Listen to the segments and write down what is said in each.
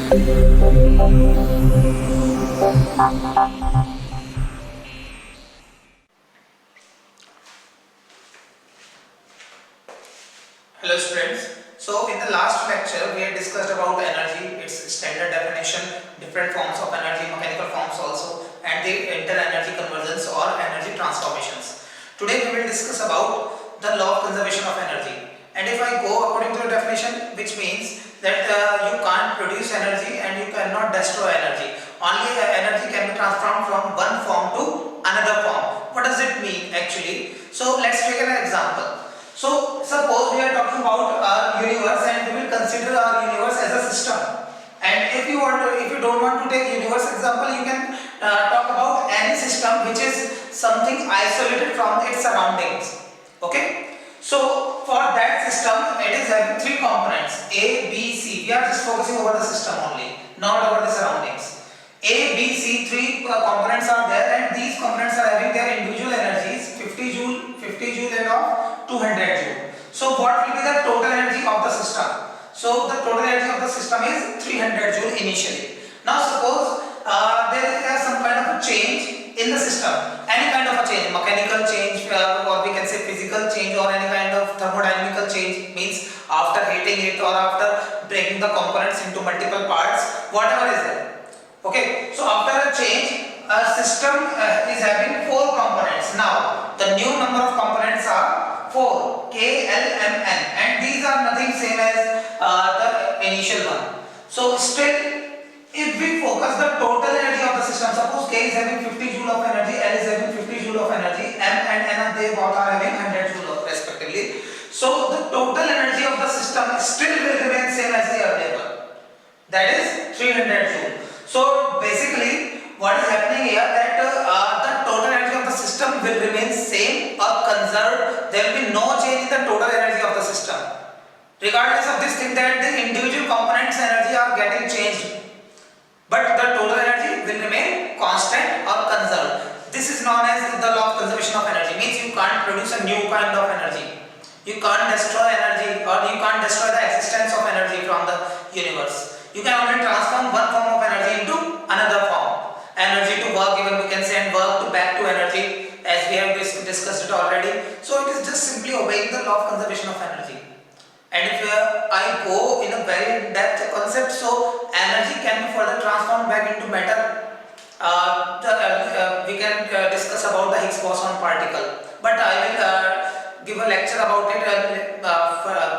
Hello students. So in the last lecture we had discussed about energy, its standard definition, different forms of energy, mechanical forms also, and the inter-energy conversions or energy transformations. Today we will discuss about the law of conservation of energy. And if I go according to the definition, which means that you can't produce energy and you cannot destroy energy. Only energy can be transformed from one form to another form. What does it mean actually? So let's take an example. So suppose we are talking about our universe and we will consider our universe as a system. And if you don't want to take universe example, you can talk about any system which is something isolated from its surroundings. Okay. So for that system, it is having three components: A, B, C. We are just focusing over the system only, not over the surroundings. A, B, C, three components are there, and these components are having their individual energies: 50 joule and of 200 joule. So what will be the total energy of the system? So the total energy of the system is 300 joule initially. Now suppose there is some kind of a change in the system, any kind of a change, mechanical change, or we can say physical change, or any kind of thermodynamical change, means after heating it or after breaking the components into multiple parts, whatever is there. Okay, so after a change, a system is having four components. Now the new number of components are 4, K, L, M, N, and these are nothing same as the initial one. So still, if we focus the total energy of the system, suppose K is having 50 joule of energy, L is having 50 joule of energy, M and N, they both are having 100 joule respectively. So the total energy of the system still will remain same as the earlier one, that is 300 joule. So basically what is happening here, that the total energy of the system will remain same or conserved. There will be no change in the total energy of the system, regardless of this thing that the individual components energy are getting changed, but the total energy will remain constant or conserved. This is known as the law of conservation of energy. Means you can't produce a new kind of energy, you can't destroy energy, or you can't destroy the existence of energy from the universe. You can only transform one form of energy into another form. Energy to work, even we can say, and work to back to energy, as we have discussed it already. So it is just simply obeying the law of conservation of energy. And if I go in a very in-depth concept, so energy can be further transformed back into matter. We can discuss about the Higgs boson particle, but I will give a lecture about it,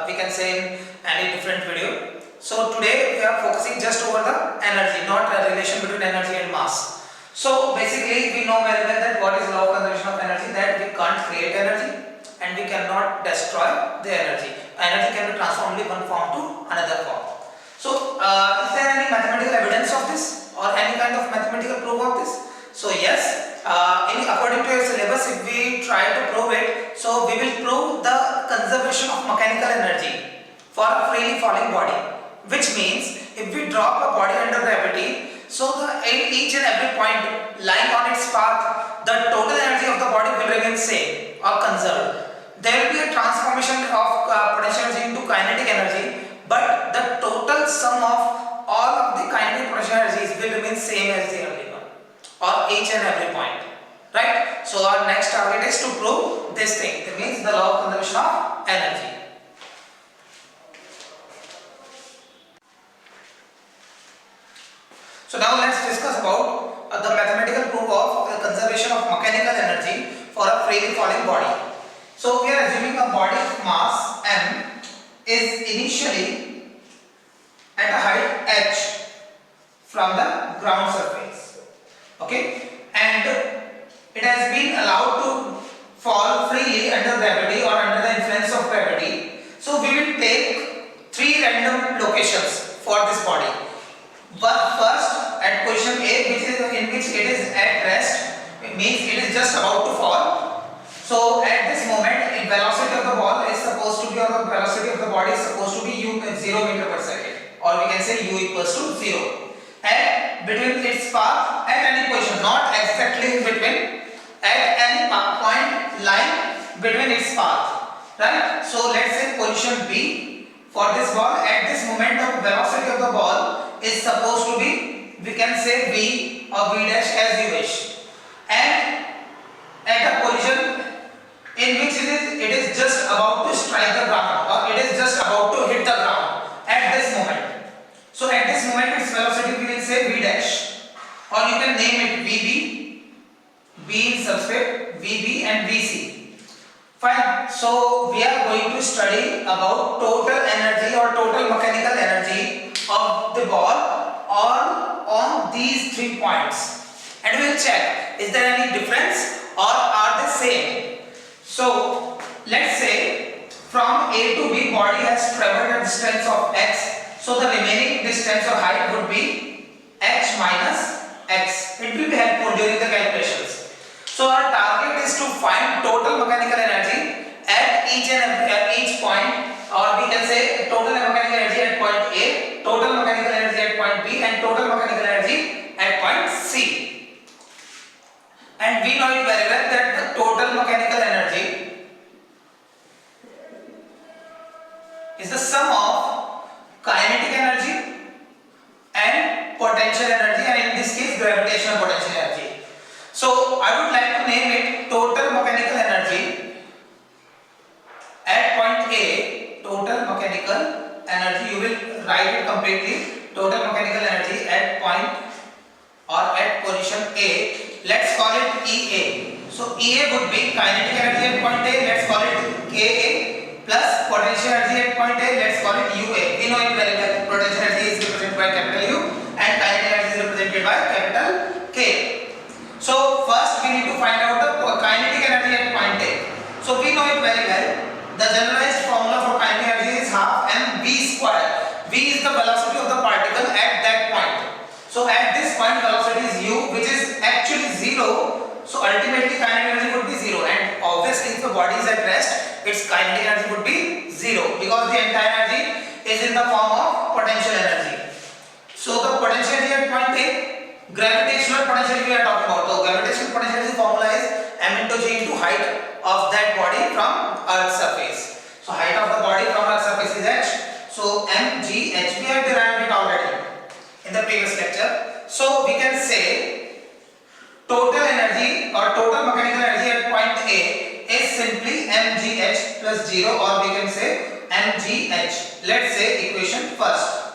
we can say, in any different video. So today we are focusing just over the energy, not a relation between energy and mass. So basically we know very well that what is law of conservation of energy, that we can't create energy and we cannot destroy the energy. Energy can be transformed from one form to another form. So is there any mathematical evidence of this, or any kind of mathematical proof of this? So yes, according to your syllabus, if we try to prove it, so we will prove the conservation of mechanical energy for a freely falling body, which means if we drop a body under gravity, so each and every point lying on its path, the total energy of the body will remain same or conserved. There will be a transformation of potential energy into kinetic energy, but the total sum of all of the kinetic potential energies will remain same as the earlier one, or each and every point, right? So our next target is to prove this thing. That means the law of conservation of energy. So now let's discuss about the mathematical proof of the conservation of mechanical energy for a freely falling body. So we are assuming a body of mass m is initially at a height h from the ground surface. Okay, and it has been allowed to fall freely under gravity or under the influence of gravity. So we will take three random locations for this body. First, at position A, in which it is at rest, it means it is just about to fall. So at this moment, the velocity of the ball is supposed to be, or the velocity of the body is supposed to be 0 meter per second, or we can say u equals to 0. And between its path at any position, not exactly in between, at any point lying between its path, right? So let's say position B. For this ball, at this moment the velocity of the ball is supposed to be, we can say V or V dash as you wish, and at a position in which it is just about to strike the ground, or it is just about to hit the ground at this moment. So at this moment its velocity we will say V dash, or you can name it VB, B in subscript, VB and VC. Fine. So we are going to study about total energy or total mechanical energy of the ball on these 3 points, and we will check is there any difference or are they same. So let's say from A to B body has traveled a distance of x, so the remaining distance or height would be h minus x. It will be helpful during the calculations. So our target is to find total mechanical energy at each point, or we can say total mechanical energy at point A, total mechanical energy at point B, and total mechanical energy at point C. And we know it very well that the total mechanical energy is the sum of kinetic energy and potential energy, and in this case gravitational potential energy. So I would like to name it total mechanical energy at point A. Total mechanical energy, you will write it completely. Total mechanical energy at point or at position A. Let's call it EA. So EA would be kinetic energy at point A. Let's call it KA, plus potential energy at point A. Let's call it UA. We know it very well. Potential energy is represented by capital U and kinetic energy is represented by capital K. So first we need to find out the kinetic energy at point A. So we know it very well. The generalized formula for kinetic energy is half mv square. V is the velocity of the particle at that point. So at this point velocity is u, which is actually 0. So ultimately kinetic energy would be 0, and obviously if the body is at rest, its kinetic energy would be 0, because the entire energy is in the form of potential energy. So the potential energy at point A, gravitational potential we are talking about. So gravitational potential formula is m into g into height of that body from Earth's surface. So height of the body from Earth's surface is h. So mgh, we have derived it already in the previous lecture. So we can say total energy or total mechanical energy at point A is simply mgh plus 0, or we can say mgh. Let's say equation first.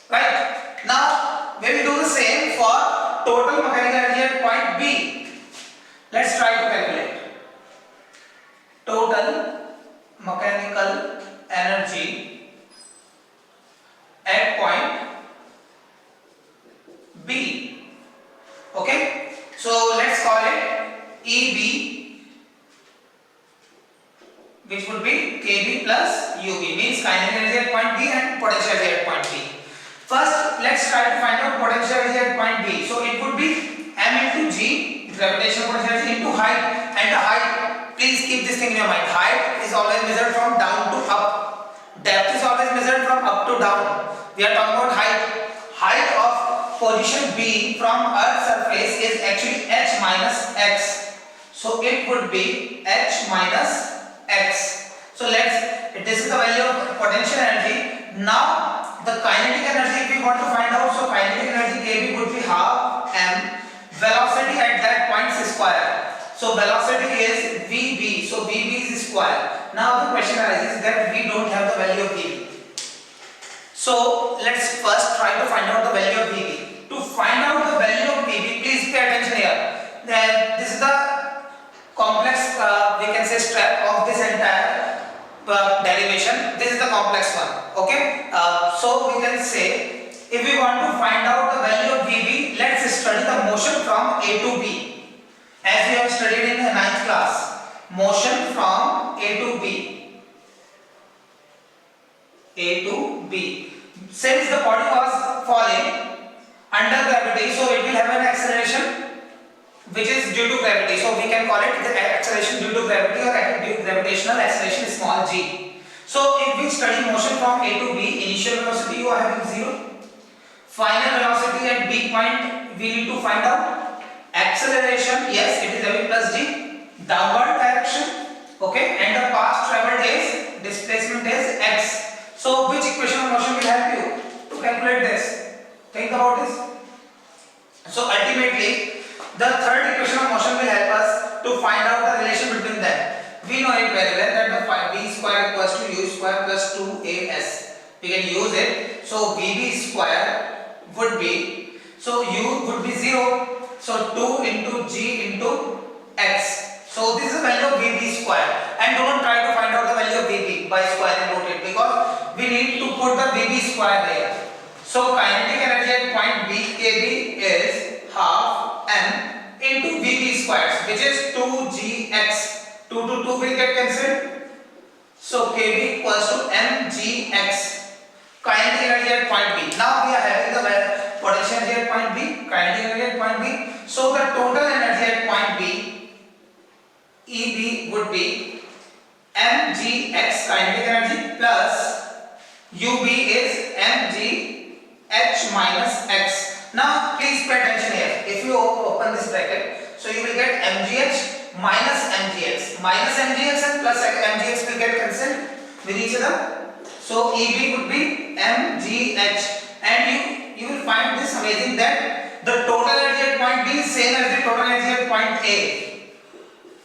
Right. Now we will do the same for total mechanical energy at point B. Let's try to calculate. Total mechanical energy at point B. Okay. So let's call it EB, which would be KB plus UB, means kinetic energy at point B and potential energy at point B. First, let's try to find out potential energy at point B. So it would be m into g, gravitational potential energy, into height, and the height, please keep this thing in your mind. Height is always measured from down to up. Depth is always measured from up to down. We are talking about height. Height of position B from Earth's surface is actually h minus x. So it would be h minus x. So this is the value of potential energy. Now the kinetic energy, if we want to find out, so kinetic energy KB would be half m. Velocity at that point is square. So velocity is VB. So VB is square. Now the question arises that we don't have the value of VB. So let's first try to find out the value of VB. To find out the value of VB, please pay attention here. Then this is the complex, we can say, step of this entire derivation. This is the complex one. Okay. So we can say, if we want to find out the value of VB, let's study the motion from A to B, as we have studied in the 9th class. Motion from A to B. A to B. Since the body was falling under gravity, so it will have an acceleration which is due to gravity. So we can call it the acceleration due to gravity, or gravitational acceleration small g. So if we study motion from A to B, initial velocity you are having 0. Final velocity at B point we need to find out. Acceleration, yes, it is having plus g. Downward direction, okay, and the path traveled is, displacement is x. So which equation of motion will help you to calculate this? square plus 2as. We can use it. So Vb square would be, so u would be 0. So 2 into g into x. So this is the value of Vb square. And don't try to find out the value of Vb by squaring root it, because we need to put the Vb square here. So kinetic energy at point B, Kb is half m into Vb squares, which is 2gx. 2 to 2 will get cancelled. So Kb equals to mgx. Kinetic energy at point B. Now we are having the potential energy at point B, kinetic energy at point B. So the total energy at point B, EB, would be mgx kinetic energy plus UB is mgh minus x. Now please pay attention here. If you open this bracket, so you will get mgh minus mgx. Minus mgx and plus mgx will get cancelled with each other. So EB would be mgh, and you will find this amazing that the total energy at point B is same as the total energy at point A.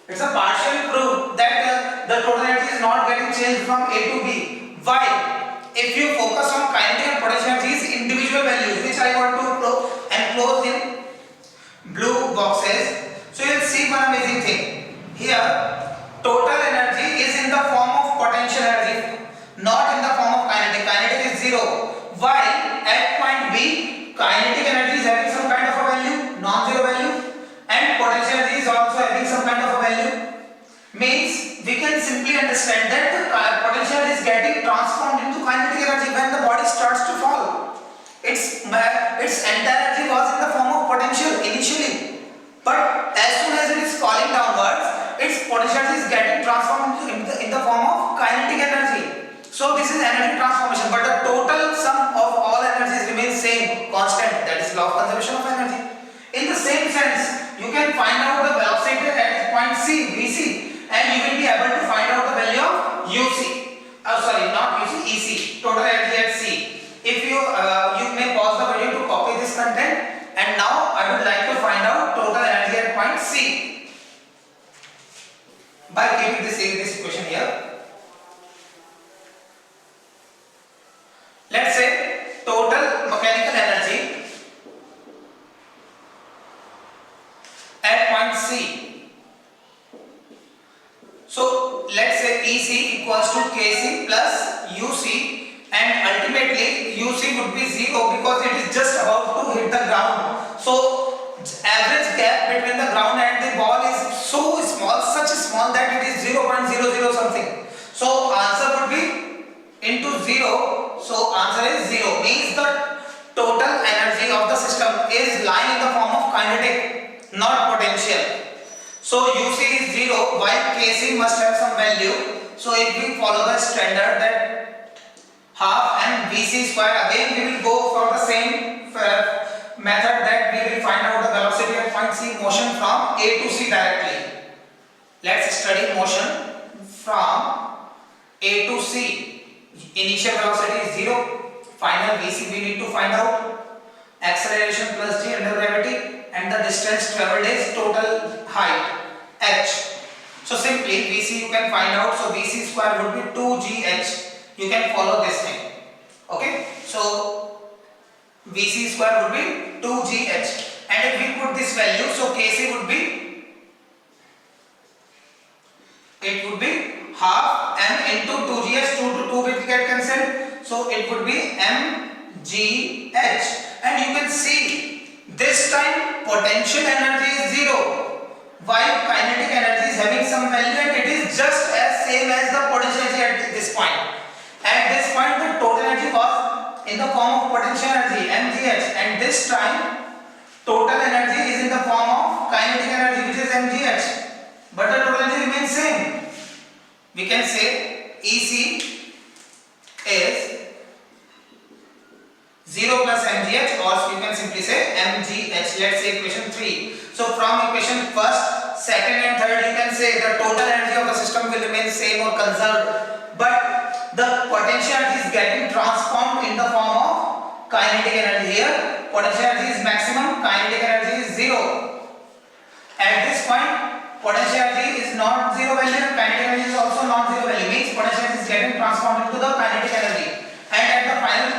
It's a partial proof that the total energy is not getting changed from A to B. Why? If you focus on kinetic and potential energies individual values, which I want to enclose in blue boxes, so you will see one amazing thing. Here, total energy is in the form of potential energy, not in the form of kinetic. Kinetic is 0. While at point B, kinetic energy is having some kind of a value, non-zero value, and potential energy is also having some kind of a value. Means we can simply understand that the potential is getting transformed into kinetic energy when the body starts to fall. Its entire energy was in the form of potential initially, but as soon as it is falling downwards, its potential is getting transformed in the form of kinetic energy. So this is energy transformation, but the total sum of all energies remains same, constant. That is law of conservation of energy. In the same sense, you can find out the velocity at point C, Vc, and you will be able to find out the value of UC. Not UC, EC, total energy at C. If you may pause the video to copy this content, and now I would like to find out total energy at point C by keeping this equation here. Let's say total mechanical energy at point C. So let's say EC equals to KC plus UC, and ultimately UC would be 0 because it is just about to hit the ground. So average gap between the ground and the ball is so small, such small that it is 0.00 something. So answer would be into 0. So answer is 0, means the total energy of the system is lying in the form of kinetic, not potential. So UC is 0 while KC must have some value. So if we follow the standard that half m Vc square, again we will go for the same method that we will find out the velocity at point C, motion from A to C directly. Let's study motion from A to C. Initial velocity is 0, final Vc we need to find out, acceleration plus g under gravity, and the distance traveled is total height h. So simply Vc you can find out, so Vc square would be 2gh. You can follow this thing. Okay, so Vc square would be 2gh, and if we put this value, so Kc would be, it would be half m into 2gh. 2 to 2 will get cancelled, so it would be mgh, and you can see this time potential energy is 0 while kinetic energy is having some value, and it is just as same as the potential energy at this point. At this point the total energy was in the form of potential energy mgh, and this time total energy is in the form of kinetic energy, which is mgh, but the total energy remains same. We can say EC is 0 plus mgh, or you can simply say mgh. Let's say equation 3. So from equation first, second and third, you can say the total energy of the system will remain same or conserved, but the potential energy is getting transformed in the form of kinetic energy. Here potential energy is maximum, kinetic energy is 0. At this point potential energy is not zero value and kinetic energy is also non-zero value, means potential energy is getting transformed into the kinetic energy, and at the final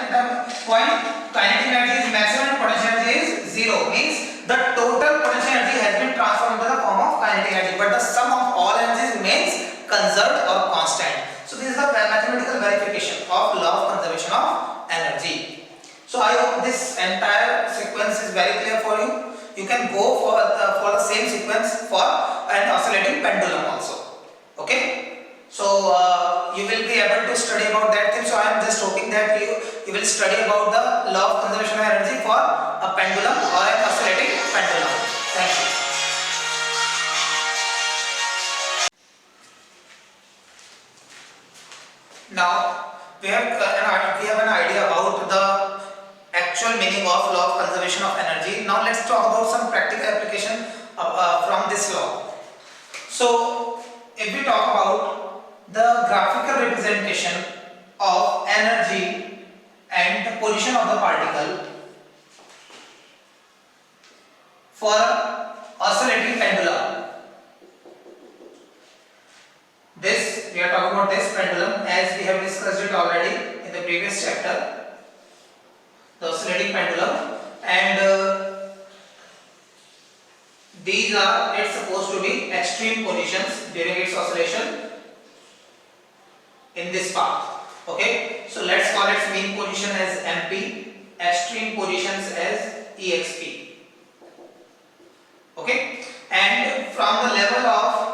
point kinetic energy is maximum and potential energy is zero, means the total potential energy has been transformed into the form of kinetic energy, but the sum of all energies remains conserved or constant. So this is the mathematical verification of law of conservation of energy. So I hope this entire sequence is very clear for you. You can go for the same sequence for an oscillating pendulum also. Okay. So you will be able to study about that thing. So I am just hoping that you will study about the law of conservation of energy for a pendulum or an oscillating pendulum. Thank you. Now we have an idea about the actual meaning of law of conservation of energy. Now let's talk about some practical application from this law. So if we talk about the graphical representation of energy and the position of the particle for oscillating pendulum, this we are talking about this pendulum as we have discussed it already in the previous chapter, the oscillating pendulum, and these are it's supposed to be extreme positions during its oscillation in this path. Okay, so let's call its mean position as MP, extreme positions as EXP. Okay, and from the level of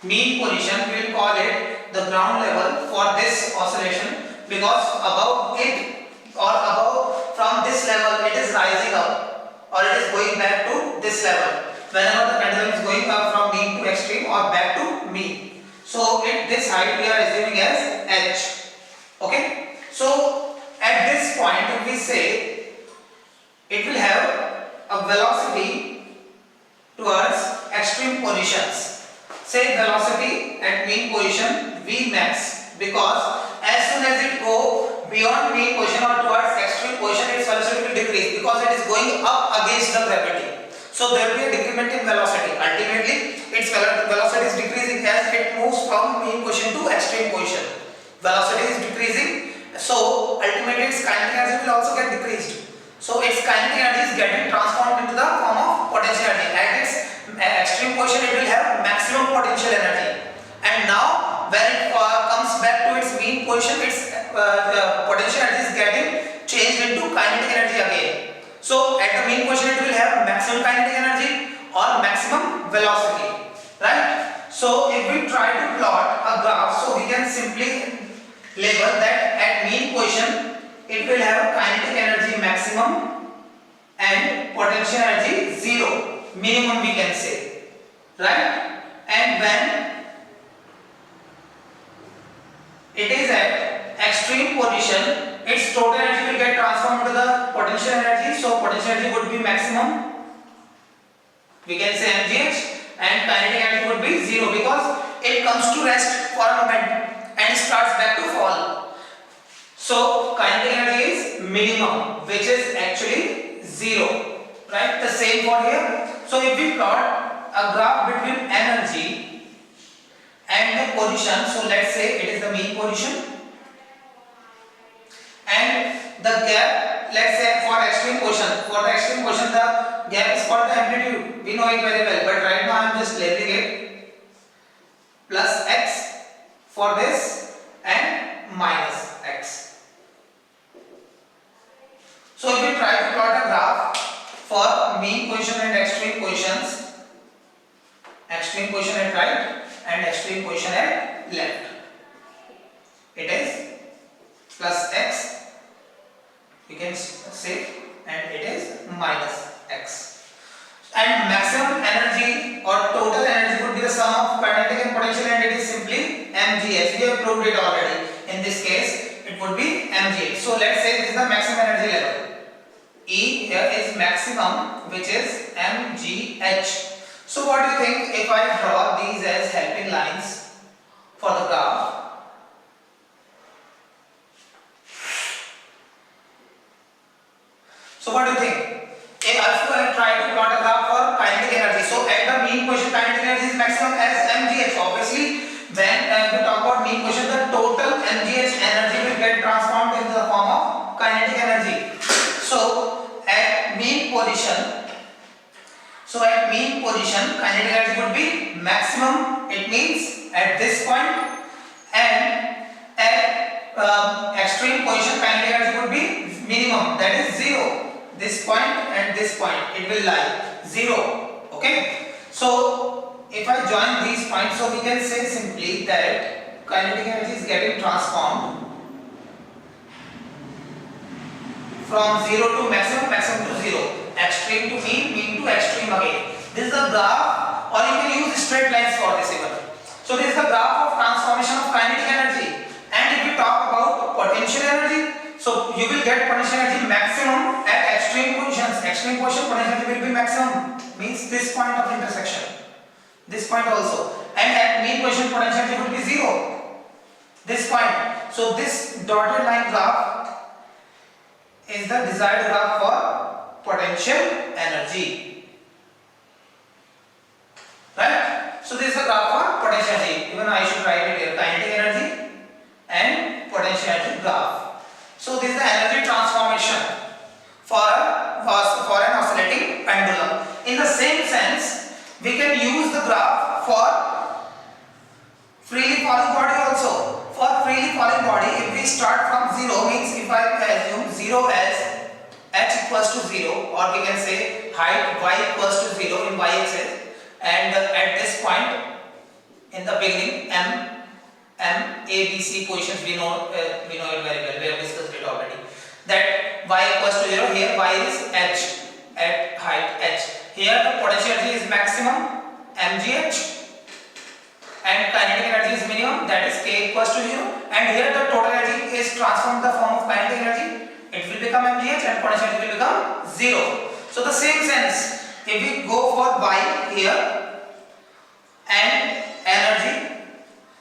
mean position we will call it the ground level for this oscillation, because above it or above from this level it is rising up or it is going back to this level whenever the pendulum is going up from mean to extreme or back to mean. So this height we are assuming as h. Okay, so at this point if we say it will have a velocity towards extreme positions. Say velocity at mean position V max, because as soon as it go beyond mean position or towards extreme position its velocity will decrease because it is going up against the gravity. So there will be a decrement in velocity. Ultimately its velocity is decreasing as it moves from mean position to extreme position. Velocity is decreasing, so ultimately its kinetic energy will also get decreased. So its kinetic energy is getting transformed into the form of potential energy. At its extreme position it will have maximum potential energy, and now when it comes back to its mean position its potential energy is getting changed into kinetic energy again. So at the mean position it will have maximum kinetic energy or maximum velocity, right? So if we try to plot a graph, so we can simply label that at mean position it will have kinetic energy maximum and potential energy zero, minimum we can say, right? And when it is at extreme position its total energy will get transformed to the potential energy, so potential energy would be maximum, we can say mgh, and kinetic energy would be zero because it comes to rest for a moment and starts back to fall. So kinetic energy is minimum, which is actually zero, right? The same for here. So if we plot a graph between energy and the position, so let's say it is the mean position, and the gap, let's say for extreme position the gap is called the amplitude, we know it very well, but right now I am just labeling it plus x for this and minus x. So if we try to plot a graph for mean position and extreme positions, extreme position at right and extreme position at left, it is plus x, you can say, and it is minus x. And maximum energy or total energy would be the sum of kinetic and potential, and it is simply mgh. We have proved it already. In this case it would be mgh. So let's say this is the maximum energy level. E here is maximum, which is mgh. So what do you think if I draw these as helping lines for the graph? So what do you think? If I try to plot a graph for kinetic energy, so at the mean position kinetic energy is maximum as mgh. Obviously, when we talk about mean position, the total mgh energy will get transformed into the form of kinetic energy. So at mean position, kinetic energy would be maximum. It means at this point, and at extreme position kinetic energy would be minimum, that is 0. This point and this point it will lie 0. Okay, so if I join these points, so we can say simply that kinetic energy is getting transformed from 0 to maximum, maximum to 0, extreme to mean, mean to extreme again. This is the graph, or you can use straight lines for this even. So this is the graph of transformation of kinetic energy. And if we talk about potential energy, so you will get potential energy maximum at extreme positions. Extreme position potential energy will be maximum, means this point of intersection, this point also. And at mean position potential energy will be 0, this point. So this dotted line graph is the desired graph for potential energy, right? So this is the graph for potential energy. Even I should write it here, kinetic energy and potential energy graph. So this is the energy transformation for an oscillating pendulum. In the same sense, we can use the graph for freely falling body also. For freely falling body, if we start from 0, means if I assume 0 as h equals to 0, or we can say height y equals to 0 in y-axis, and at this point in the beginning m, a, b, c positions we know it very well, we have discussed it already, that y equals to 0, here y is h at height h, here the potential energy is maximum mgh and kinetic energy is minimum, that is k equals to 0, and here the total energy is transformed in the form of kinetic energy, it will become mgh and potential energy will become 0. So the same sense, if we go for y here and energy,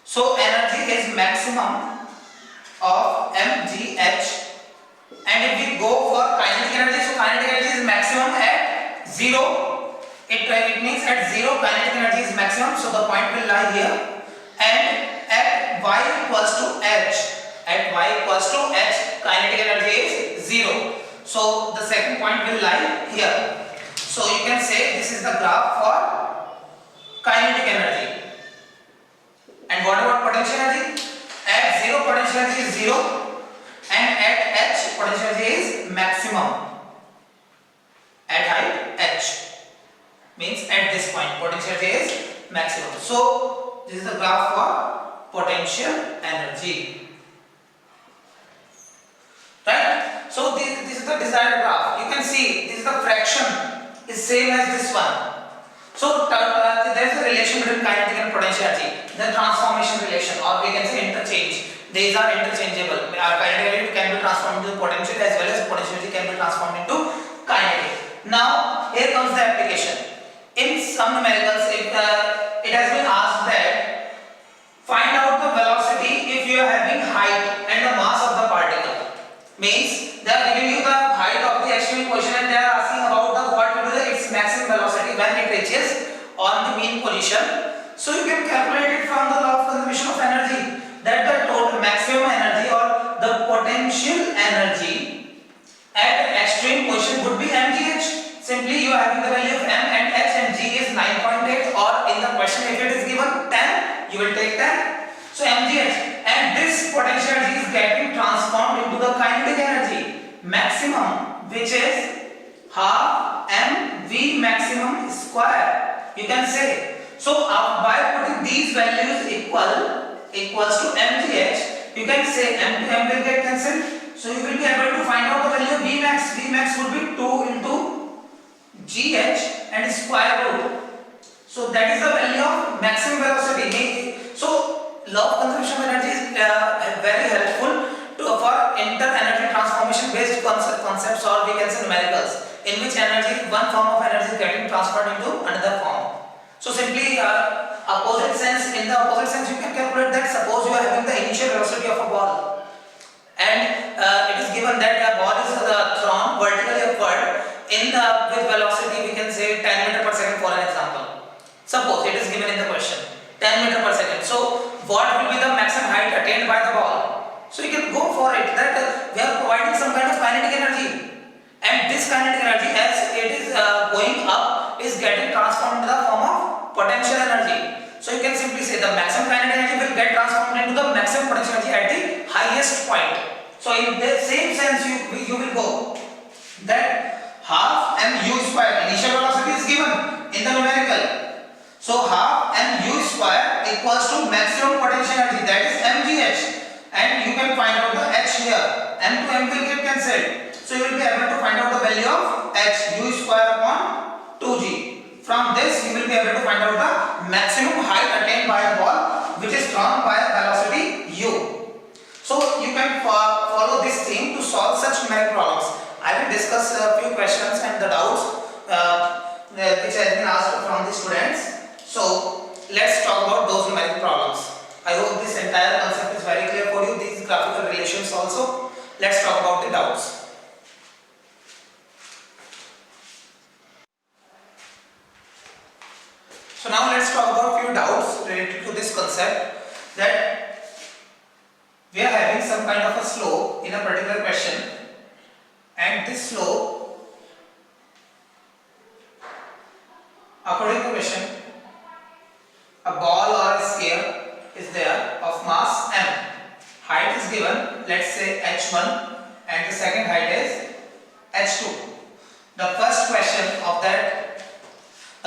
so energy is maximum of mgh, and if we go for kinetic energy, so kinetic energy is maximum at 0. It means at 0 kinetic energy is maximum, so the point will lie here, and at y equals to h, kinetic energy is 0. So the second point will lie here. So you can say this is the graph for kinetic energy. And what about potential energy? At 0 potential energy is 0, and at h potential energy is maximum at height h. Means at this point potential energy is maximum. So this is the graph for potential energy, right? So this is the desired graph. You can see this is the fraction is same as this one. So there is a relation between kinetic and potential energy, the transformation relation, or we can say interchange. These are interchangeable. Kinetic energy can be transformed into potential, as well as potential energy can be transformed into kinetic. Now here comes the application. In some numericals, it has been asked that find out the velocity if you are having height and the mass of the particle. Means they are giving you the height of the extreme position, and they are asking about what will be its maximum velocity when it reaches on the mean position. So you can calculate it from the law of conservation of energy, that the total maximum energy or the potential energy at extreme position would be mgh. Simply you are having the value of m and h, and g is 9.8, or in the question if it is given 10, you will take 10. So mgh, and this potential energy is getting transformed into the kinetic energy maximum, which is half mv maximum square, you can say. So by putting these values equals to mgh, you can say m to m will get cancelled, so you will be able to find out the value of vmax. Vmax would be 2 into gh and square root. So that is the value of maximum velocity. So law of conservation of energy is very helpful for inter-energy transformation based concepts, or we can say numericals, in which one form of energy is getting transferred into another form. So simply opposite sense, in the opposite sense you can calculate that suppose you are having the initial velocity of a ball, and it is given that a ball is thrown vertically upward with velocity, we can say 10 meter per second for an example. 10 meter per second. So what will be the maximum height attained by the ball? So you can go for it that we are providing some kind of kinetic energy, and this kinetic energy as it is going up is getting transformed into the form of potential energy. So you can simply say the maximum kinetic energy will get transformed into the maximum potential energy at the highest point. So in the same sense you will go that half mu square initial velocity is given in the numerical. So half mu square equals to maximum potential energy, that is mgh, and you can find out the h here. M to m will get cancelled. So you will be able to find out the value of h, u square upon 2g. From this you will be able to find out the maximum height attained by the ball which is drawn by a velocity u. So you can follow this theme to solve such numeric problems. I will discuss a few questions and the doubts which has been asked from the students. So let's talk about those numeric problems. I hope this entire concept is very clear for you, these graphical relations also. Let's talk about the doubts. So now let's talk about few doubts related to this concept, that we are having some kind of a slope in a particular question, and this slope according to question, a ball or a sphere is there of mass m. Height is given, let's say h1, and the second height is h2. The first question of that,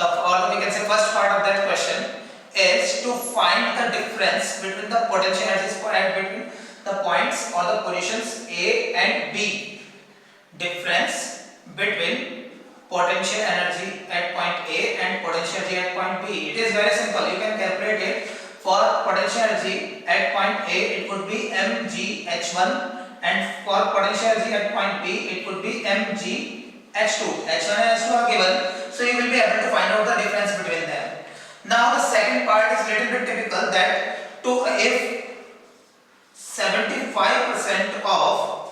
or we can say first part of that question, is to find the difference between the potential energies between the points or the positions A and B. Difference between potential energy at point A and potential energy at point B. It is very simple. You can calculate it. For potential energy at point A, it would be mgh1, and for potential energy at point B, it would be mgh2. h1 and h2 are given, so you will be able to find out the difference between them. Now the second part is little bit typical, that if 75% of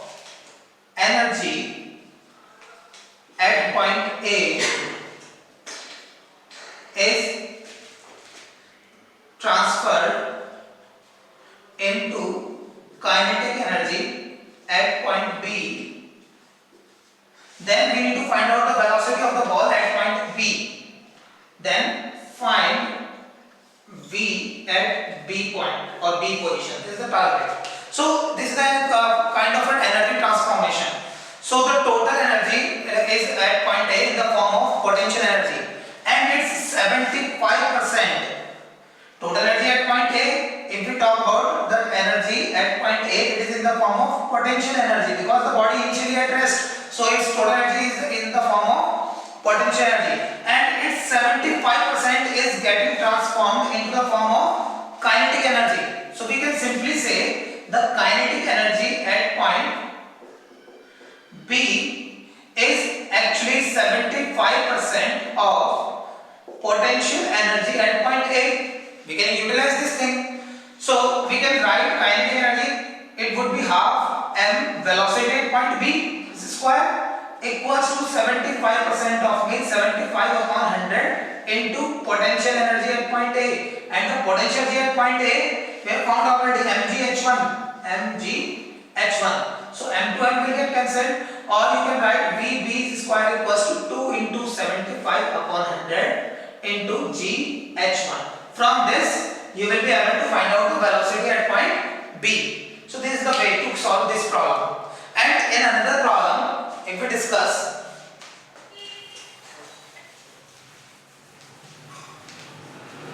energy at point A is transferred into kinetic energy at point B, then we need to find out the velocity of the ball at point B. Then find V at B point or B position. This is the target. So this is a kind of an energy transformation. So the total energy is at point A in the form of potential energy, and it's 75%. Total energy at point A, if we talk about the energy at point A, it is in the form of potential energy because the body initially at rest. So its total energy is in the form of potential energy, and its 75% is getting transformed into the form of kinetic energy. So we can simply say the kinetic energy at point B is actually 75% of potential energy at point A. We can utilize this thing. So we can write kinetic energy, it would be half m velocity at point B square equals to 75% of, means 75 upon 100 into potential energy at point A, and the potential energy at point A we have found already mgh1. So m to m will get cancelled, or you can write vb square equals to 2 into 75 upon 100 into gh1. From this you will be able to find out the velocity at point B. So this is the way to solve this problem. And in another problem, if we discuss,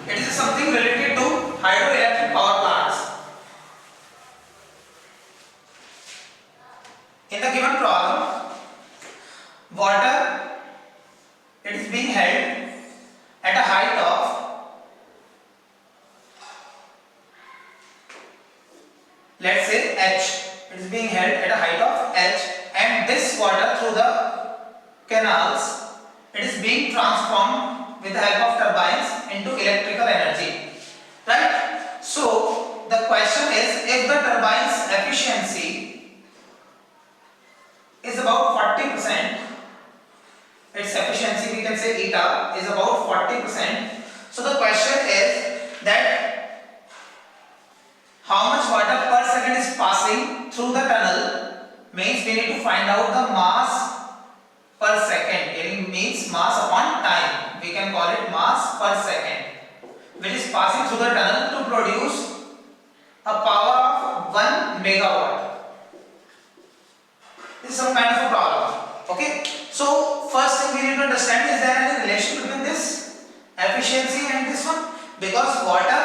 it is something related to hydroelectric power plants. In the given problem, water, it is being held at a height of, let's say h. It is being held at a height of h, and this water through the canals, it is being transformed with the help of turbines into electrical energy, right? So the question is, if the turbine's efficiency is about 40%, its efficiency we can say eta is about 40%. So the question is that find out the mass per second. It means mass upon time. We can call it mass per second, which is passing through the tunnel to produce a power of 1 megawatt. This is some kind of a problem. Okay. So first thing we need to understand, is there any relation between this efficiency and this one? Because water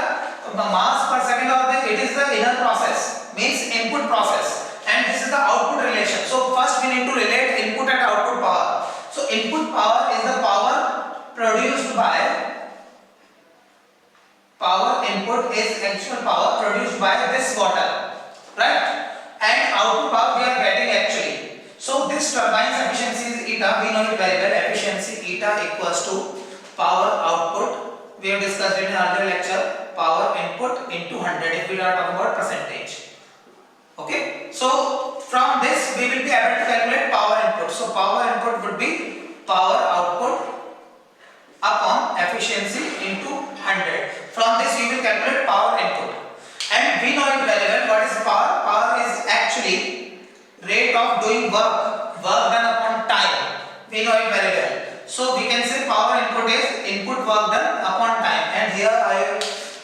mass per second, or it is the inner process, means input process, and this is the output relation. So first we need to relate input and output power. So input power is the power produced by, power input is actual power produced by this water, right? And output power we are getting actually. So this turbine's efficiency is eta, we know it very well. Efficiency eta equals to power output. We have discussed it in earlier lecture. Power input into 100 if we are talking about percentage. Okay. So from this we will be able to calculate power input. So power input would be power output upon efficiency into 100. From this you will calculate power input. And we know it very well. What is power? Power is actually rate of doing work done upon time. We know it very well. So we can say power input is input work done upon time. And here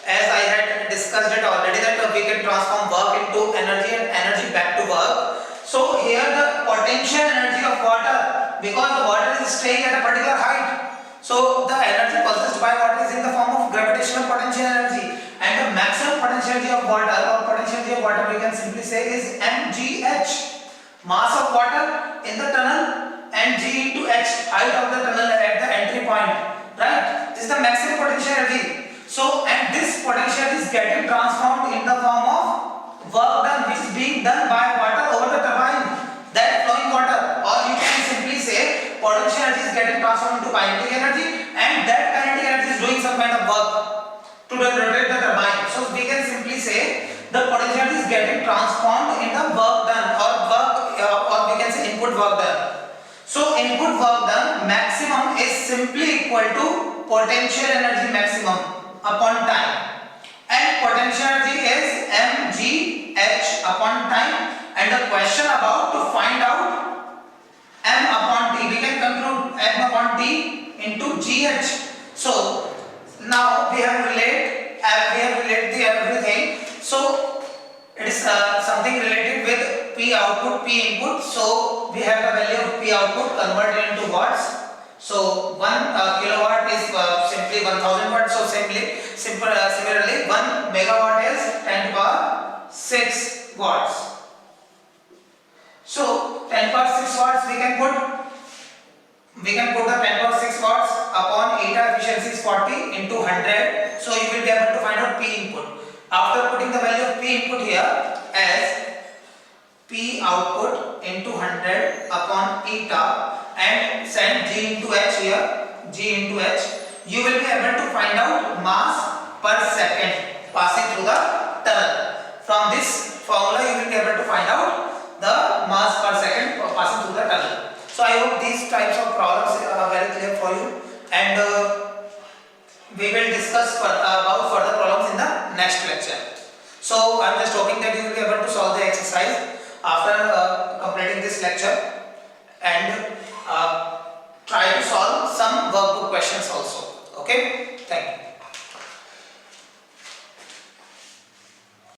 as I had discussed it already, that we can transform work into energy and energy back to work. So here the potential energy of water, because the water is staying at a particular height, so the energy possessed by water is in the form of gravitational potential energy, and the maximum potential energy of water, or potential energy of water, we can simply say is mgh, mass of water in the tunnel, and g into h, height of the tunnel at the entry point, right? This is the maximum potential energy. So, and this potential is getting transformed in the form of work done, which is being done by water over the turbine, that flowing water, or you can simply say potential energy is getting transformed into kinetic energy, and that kinetic energy is doing some kind of work to rotate the turbine. So we can simply say the potential energy is getting transformed in the work done, or we can say input work done. So input work done maximum is simply equal to potential energy maximum upon time, and potential energy is mgh upon time, and the question about to find out m upon t, we can conclude m upon t into gh. So now we have related the everything. So it is something related with P output, P input. So we have the value of P output converted into watts. So 1 kilowatt is simply 1000 watts. So similarly 1 megawatt is 10 to the power 6 watts. So 10 to the power 6 watts we can put the 10 to the power 6 watts upon eta efficiency is 40 into 100. So you will be able to find out P input. After putting the value of P input here as P output into 100 upon eta, and send G into H here, G into H, you will be able to find out mass per second passing through the tunnel. From this formula you will be able to find out the mass per second passing through the tunnel. So I hope these types of problems are very clear for you, and we will discuss about further problems in the next lecture. So I am just hoping that you will be able to solve the exercise after completing this lecture, and try to solve some workbook questions also. Okay, thank you.